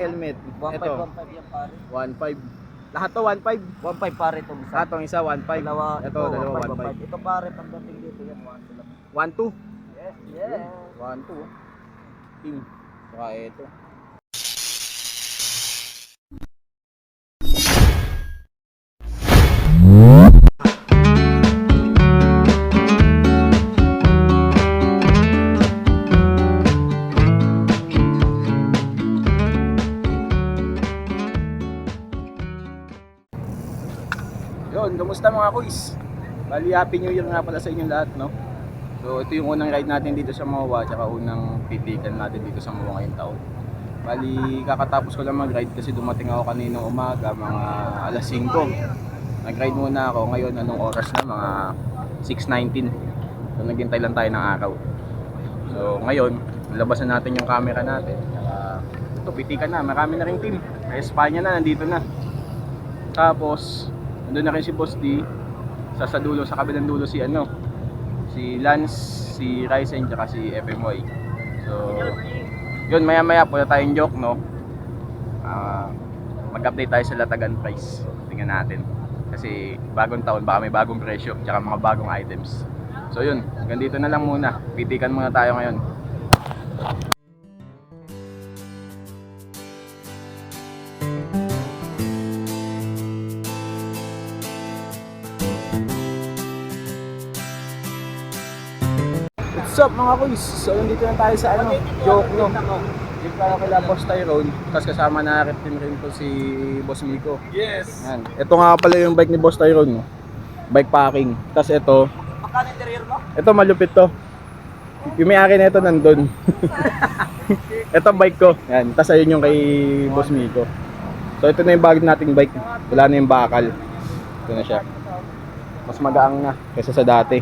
Helmet. 1.5, Ito, 1.5 yan pare. 1.5. Lahat to 1.5. 1.5 pare itong isa. Itong isa 1.5. Dalawa, Ito, dalawa 1.5. Ito pare, pagdating dito yan, 1 lang. 1.2. Yes, yes. 1.2. Team. Saka ito. Yun, kumusta mga kuys? Bali, happy new year nga pala sa inyong lahat, no? So, ito yung unang ride natin dito sa MOA, tsaka unang pitikan natin dito sa MOA ngayong taon. Bali, kakatapos ko lang mag-ride kasi dumating ako kaninang umaga, mga alas 5. Nag-ride muna ako, ngayon anong oras na? Mga 6:19. So, naghintay lang tayo ng araw. So, ngayon, labasan natin yung camera natin. Tsaka, ito, pitikan na, marami na ring team. Espanya na, nandito na. Tapos, nandun na rin si Boss D. Sa dulo, sa kabilang dulo si Lance, si Ryzen, tsaka si FMY. So, yun, maya maya po na tayong joke, no? Mag-update tayo sa Latagan price. Tingnan natin. Kasi bagong taon, baka may bagong presyo, tsaka mga bagong items. So yun, ganito na lang muna. Pitikan muna tayo ngayon. What's up mga kuys? So nandito na tayo sa joke, no? Dito tayo kay Boss Tyrone. Tapos kasama na rin po si Boss Miko. Yes. Yan. Ito nga pala yung bike ni Boss Tyrone, no? Bike packing. Tapos ito, Magkano interior mo? ito malupit to. Yung may-ari na ito nandun. Ito bike ko. Yan. Tapos ayun yung kay Boss Miko. So ito na yung bagong nating bike. Wala na yung bakal. Ito na siya. Mas magaang na kaysa sa dati.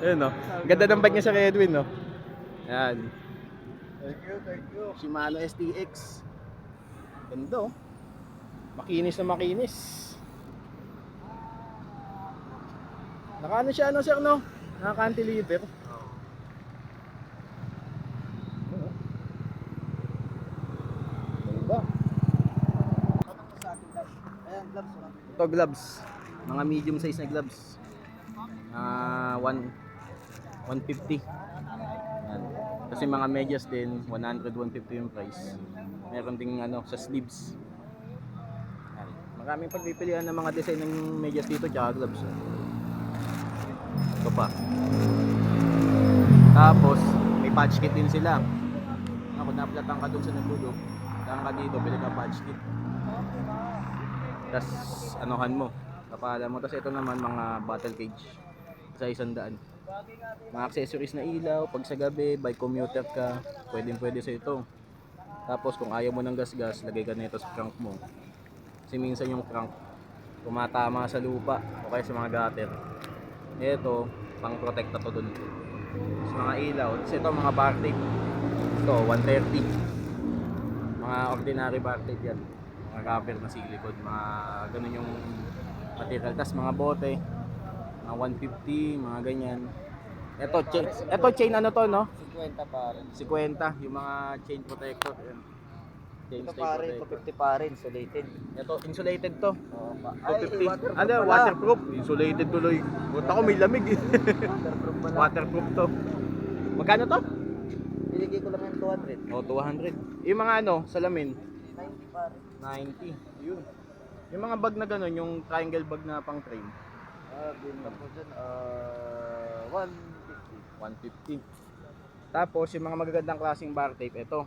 Ayun, no? Ganda ng bike niya sa Edwin, no? Yan. Thank you. Shimano STX. Ganda, oh. Makinis na makinis. Nakaano siya, sir, no? Naka-cantilever. Ganda. Ayan, gloves. Ito gloves. Mga medium size na gloves. 150. Yan. Kasi mga medyas din 100-150 yung price. Meron ding sa sleeves. Yan. Maraming pagpipilian ng mga design ng medyas dito tsaka gloves. Ito pa. Tapos may patch kit din sila. Ako naplatan ka dun sa nagdulo. Saan ka dito, bili ka patch kit. Tapos anuhan mo, kapalan mo. Tapos ito naman mga battle cage sa 100. Mga accessories na ilaw, pag sa gabi, bike commuter ka, pwede sa ito. Tapos kung ayaw mo ng gas-gas, lagay ka nito sa crank mo. Kasi minsan yung crank tumatama sa lupa o kaya sa mga gutter. Ito, pang protect na to dun. Sa mga ilaw, tapos ito mga bar tape. Ito, 130. Mga ordinary bar tape yan. Mga rubber na silicone, mga ganun yung material. Tapos mga bote, mga 150, mga ganyan. Ito chain ano to, no? 50 pare. 50, yung mga chain protector. Ayan. Chain Ito stay pare, protector. 250 pare, insulated. Ito, insulated to. Oo, 250. waterproof pala. Waterproof. Insulated tuloy. Buta ko may lamig eh. Waterproof pala. Waterproof to. Magkano to? Binigay ko lang yung 200. Oh, 200. Yung mga salamin, 90 pare. 90. Yun. Yung mga bag na gano'n, yung triangle bag na pang train, Binigay ko dyan, 150. 150. Tapos yung mga magagandang klaseng bar tape, ito,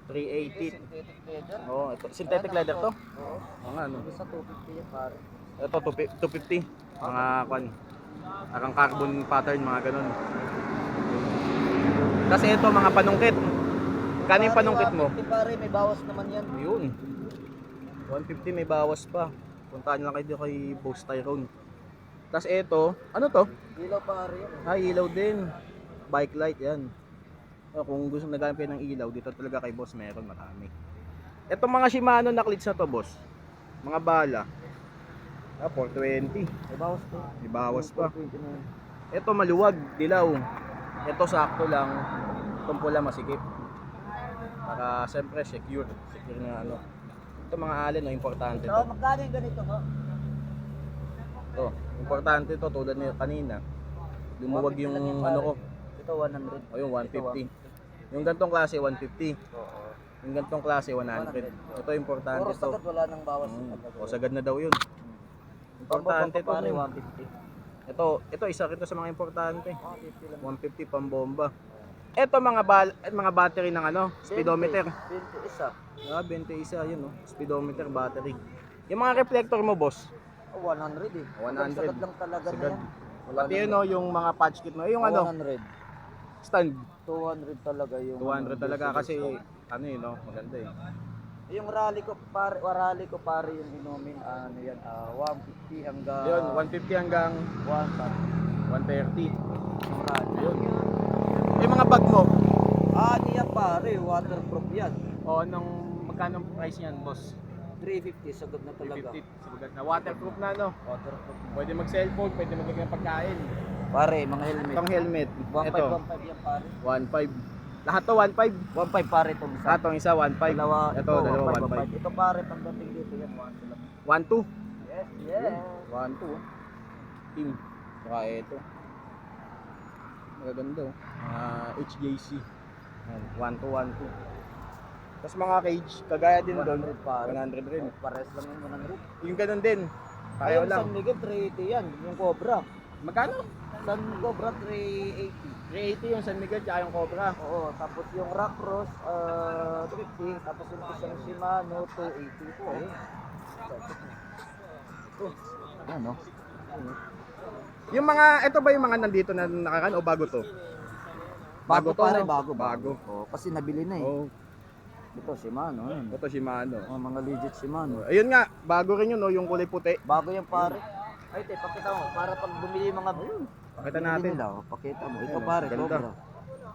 380. Synthetic leather. Oh, ito, synthetic leather to. Oo. Oo nga, no. Sa 250 yan pare. Ito, 250. Mga parang carbon pattern, mga ganun. Kasi ito, mga panungkit. Kano yung panungkit mo? 150 pare, may bawas naman yan. Yun. 150 may bawas pa. Puntahan lang kayo kay Boss Tyrone. Tapos ito, ano to? Ilaw pare yan. Ilaw din. Bike light yan. Kung gusto naghanap kayo ng ilaw, dito talaga kay Boss meron marami. Ito mga Shimano na clits na to, Boss. Mga bala. 420. May bawas to. May bawas pa. 420 na yan. Ito maluwag, dilaw. Ito sakto lang. Itong pula masikip. Para siyempre secure na ano. Ito mga allen, no, importante So, to. magkano yung ganito mo? Ito, importante to tulad ni kanina. Lumuwag yung ano ko. Ito 100. O yung Ito, 150. Yung gantong klase 150. Oo. Yung gantong klase 100. Ito importante Puro to. sagad, wala nang bawas. O sagad na daw yun. Importante to. Pare, no? 150. Ito isa rin to sa mga importante. 150 lang. 150 pambomba. Ito mga battery ng ano, speedometer. 20 isa. 21 yun, no. Speedometer battery. Yung mga reflector mo, boss. 100 eh. 100. Sagad lang talaga na Sagad. yan. Pati yun, no, yung mga patch kit mo. Yung ano, 100. stand. 200 talaga yung 200 talaga diesel kasi stock. ano yun, no, maganda eh. Yung rally ko pare yung inumin ano yan 150 hanggang Yun, 150 hanggang 130 130. yung rally. Yun. Yung mga bag mo. Ano yan pare, waterproof yan. O, magkano ang price niyan, boss? 350 sagad na talaga. 350. Sabagat na. Waterproof na, no? Waterproof. Pwede mag-cellphone, pwede maglagay ng pagkain. Pare, mga helmet. Itong helmet. 15 Ito, 15 yan pare. 1.5. Lahat to 1.5. 15 pare itong isa. Itong isa 1.5. Ito, dalawa 1.5. 1.5. Ito pare pagdating dito yan 1 lang. 1.2. Yes, yes. 1.2. Team. Saka ito. Magaganda oh. HJC. 1.2, 1.2. Tapos mga cage, kagaya din doon. 100 pare. 100 rin. Pares lang yung 100. Yung ganun din. Pareho Ayun, lang. San Miguel 380 yan, yung Cobra. Magkano? San Cobra 380. 380 yung San Miguel tsaka yung Cobra. Oo, tapos yung Rock Cross 250, tapos yung isang Shimano 280 po. Ano? Yung mga, ito ba yung mga nandito na nakakan o bago to? Bago to, pare, no? bago. Oo, kasi nabili na eh. Oh, Ito Shimano, yun. ito Shimano. Oh, mga legit Shimano. Ayun nga, bago rin yun, no, yung kulay puti. Bago yung pare. Ay, te, pakita mo para pag bumili yung mga Pakita bumili natin. nila, oh, pakita mo. Ito Ayun, pare, ganda. Cobra.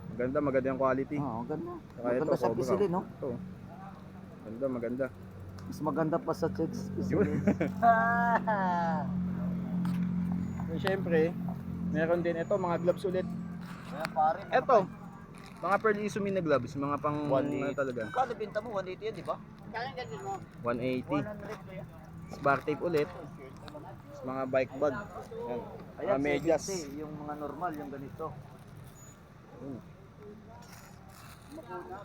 Maganda, maganda yung quality. Oo, ganda. Saka ito, Maganda sa Cobra. pisilin, no? Ito. Maganda, maganda. Mas maganda pa sa checks Yun. pisilin. So, syempre, meron din ito, mga gloves ulit. Ayan pare. Ito, mga Pearl Izumi na gloves, mga pang 180. ano talaga. Kano binta mo? 180 yan, di ba? 180. 100 pa yan. Bar tape ulit. Tapos mga bike bag. Yan. Mga Ayan, medyas. 750, yung mga normal, yung ganito.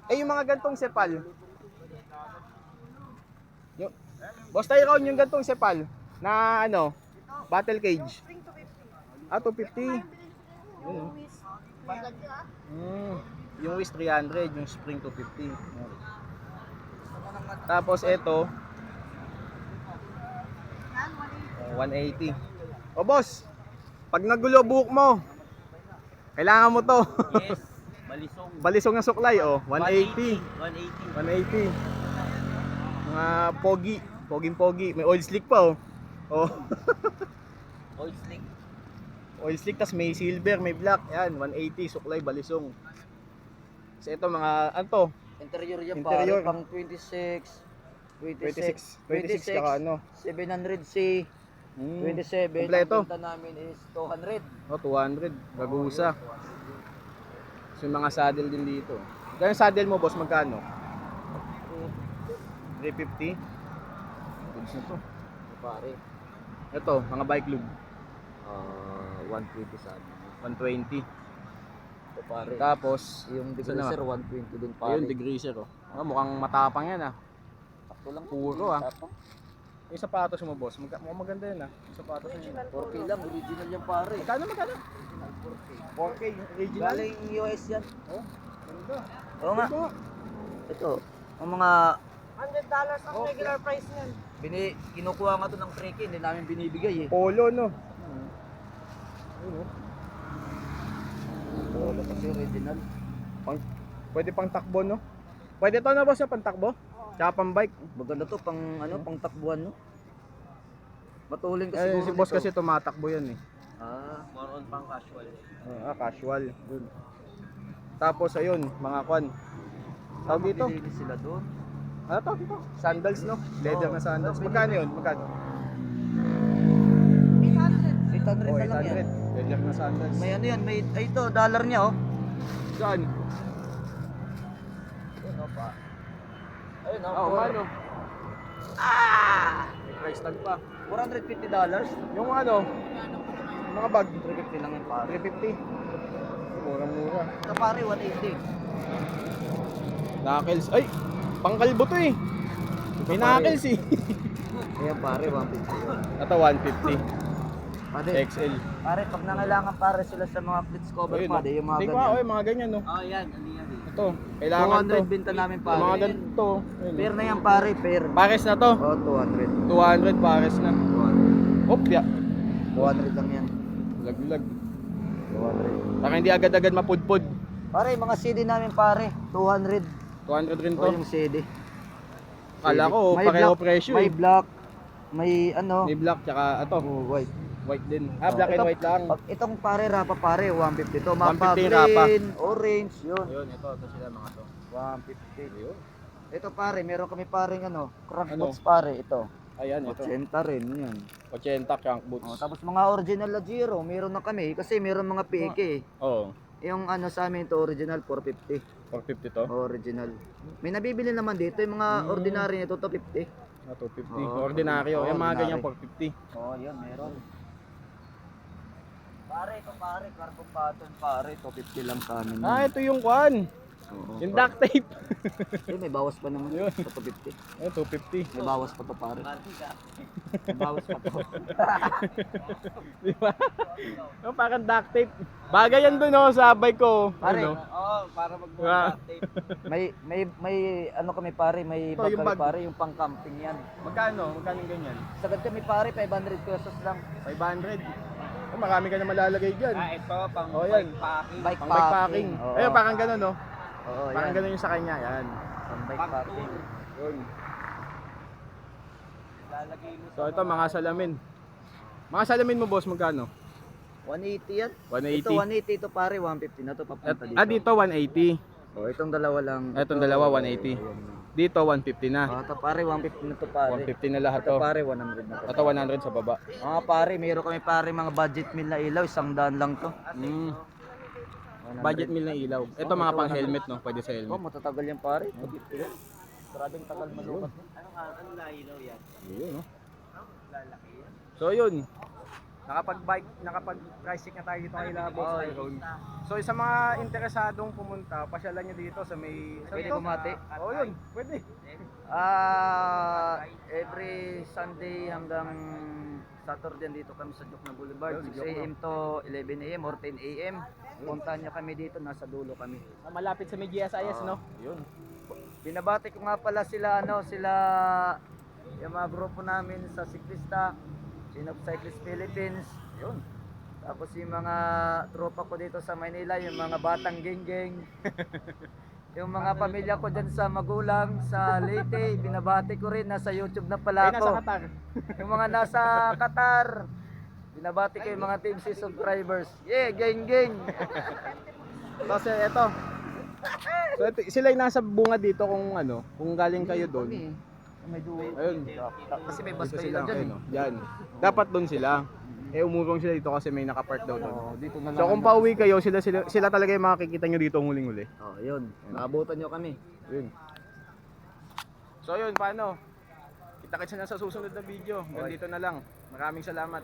Eh, yung mga gantong sepal. Yung, Boss Tyrone, yung gantong sepal na ano, battle cage. 250. Yun, oh. Yung Wish 300, yung Spring 250. Yan. Tapos ito, 180. O boss, pag nagulo buhok mo, kailangan mo to. Yes, balisong. Balisong ng suklay, oh, 180. 180. 180. Mga pogi, poging-pogi, may oil slick pa, oh. Oh. Oil slick. Oil slick, tas may silver, may black. Yan, 180, suklay, balisong. Kasi ito mga, ano to? Interior yan Interior. pare, pang 26. 26 tsaka ano? 700C. 27. Kompleto. Ang benta namin is 200. Oh, 200, gagusa. So, yung mga saddle din dito. Kaya yung saddle mo, boss, magkano? 350. Goods na to. Pare, Ito, mga bike lube. 120 sa amin. 120. Ito pare. Tapos, Yung Saan degreaser 120 din pare. ayun, degreaser, oh. Mukhang matapang yan, ah. Sakto lang. Puro, ah. Tapos, Yung sapatos mo, boss, mukhang maganda yan, ah. Yung sapatos mo. 4K lang, original yan pare. Magkano? 4K, yung original. Galing US yan. Oh, ganda. Oo nga. Ito. Ito, ang mga $100 ang regular price niyan. kinukuha nga to ng 3K, hindi namin binibigay eh. Polo, no? Ayun, oh. Wala kasi original. Pwede pang takbo, no? Pwede to na, boss, yung pang takbo? Tsaka pang bike. Maganda to pang ano, pang takbuhan no. Matulin kasi Eh, siguro si boss nito. kasi tumatakbo yan, eh. More on pang casual. Casual. Yun. Tapos, ayun, mga kwan. Tawag dito? Binili sila doon. Ano tawag dito? Sandals, no? Leather na sandals. Magkano yun? Magkano? 800 Oh, na lang 800. yan. Leather na sandals. May ano yan, may ay ito, dollar niya oh. Saan? pa. Ayun, Oo, oh, ano? May price tag pa. $450. Yung ano, mga bag, 350 lang yan pare. 350. Murang-mura. Ito pare, 180. Knuckles. Ay, pangkalbo to eh. May Ito, pare. knuckles eh. Ayan pare, 150. Ito 150. Pare, XL. pare, pag nangailangan pare sila sa mga clips cover Ayun, pare, yung mga Tingnan ganyan. ko, mga ganyan no. Oh, yan, ano yan eh. Ito, kailangan to. 200 binta namin Yung pare. mga ganito. Ayun, Pair na yan pare, pair. Pares na to. Oh, 200. 200 pares na. 200. Opya. 200 lang yan. Laglag. 200. Saka hindi agad-agad mapudpud. Pare, mga CD namin pare, 200. 200 rin O to. yung CD. Kala ko, May pareho black, presyo may eh. black, may ano, May black tsaka ito. oh, white. White din. Ah, black and Ito, white lang. Pag itong pare, rapa pare, 150 to. Mapa 150 rapa. green, orange, yun. Ayun, ito sila mga to. 150. Ayun. Ito pare, meron kami paring ano, crank Ano? boots pare, ito. Ayan, ito. 80 rin, yan. 80 crank boots. Oh, tapos mga original na Giro, meron na kami kasi meron mga peke. Oo. Yung ano sa amin to original 450. 450 to. Original. May nabibili naman dito yung mga ordinary nito 250. Ah, 250. Oo. Ordinaryo. Yung mga ganyan Ordinary. 450. Oh, yun meron. Pare, ito pare, carbon cotton pare, 250 lang sa amin. Ah, ito yung kwan. Oo. Yung duct tape. May bawas pa naman Yun. yun. 250. Ayun, 250. May bawas pa to pare. May bawas pa to. Di ba? Yung parang duct tape. Bagay yan dun oh, sa bike ko. Pare, Ano? para Ah. may ano kami pare, may Ito, bag yung kami bag. pare, yung pang camping yan. Magkano? Magkano yung ganyan? Sagad kami pare, 500 pesos lang. 500. Oh, marami ka na malalagay dyan. ito, pang Oh, yan. packing. Bike Pang bike packing. Oo. Ayun, parang ganun no? Oo, Parang yan. ganun yung sa kanya. Yan. Pang bike packing. Yun. Lalagay mo So ito mga salamin. Mga salamin mo boss, magkano? 180 yan. 180. Ito 180 ito pare, 150 na to papunta dito. Ah, dito 180. Oh, itong dalawa lang. Itong dalawa, 180. Dito 150 na. Oh, ito pare, 150 na to pare. 150 na lahat Ito to. pare, 100 na to. Ito 100 sa baba. Mga pare, meron kami pare mga budget meal na ilaw, 100 lang to. Mm. 100. Budget meal na ilaw. Ito mga pang helmet no, pwede sa Oh, helmet. matatagal yan pare. 250 yan. Maraming tagal malubat. Ano na ilaw yan? Ayun no. Lalaki yan. So yun. Nakapag-pricing na tayo dito kay Labos Iron. So sa mga interesadong pumunta, pasyalan nyo dito sa may... Pwede bumati? Oo yun, pwede. Every Sunday hanggang Saturday dito kami sa Jokna Boulevard, Yun, 6 AM to 11 AM or 10 AM. Puntahan nyo kami dito, nasa dulo kami. Malapit sa may GSIS no? Yun. Binabati ko nga pala sila yung mga grupo namin sa Siklista, Sinop Cyclist Philippines, yun. Tapos yung mga tropa ko dito sa Manila, yung mga batang geng-geng. Yung mga pamilya ko dyan sa Magulang, sa Leyte, binabati ko rin, nasa YouTube na pala Ay, nasa ako. Qatar. Yung mga nasa Qatar, binabati ko yung mga Team C subscribers. Yeah, geng-geng! Kasi ito. So ito, sila yung nasa bunga dito kung ano, kung galing kayo doon. May duwi. Ayun. Kasi may bus Dito kayo sila, dyan. ayun, oh. Diyan. Dapat doon sila. Eh umurong sila dito kasi may nakapark daw doon. Oh, dito na lang. So kung pauwi kayo, sila talaga yung makikita nyo dito ang huling-huli. Oh, yun. Naabutan nyo kami. Yun. So yun, paano? Kita-kits na sa susunod na video. Hanggang dito na lang. Maraming salamat.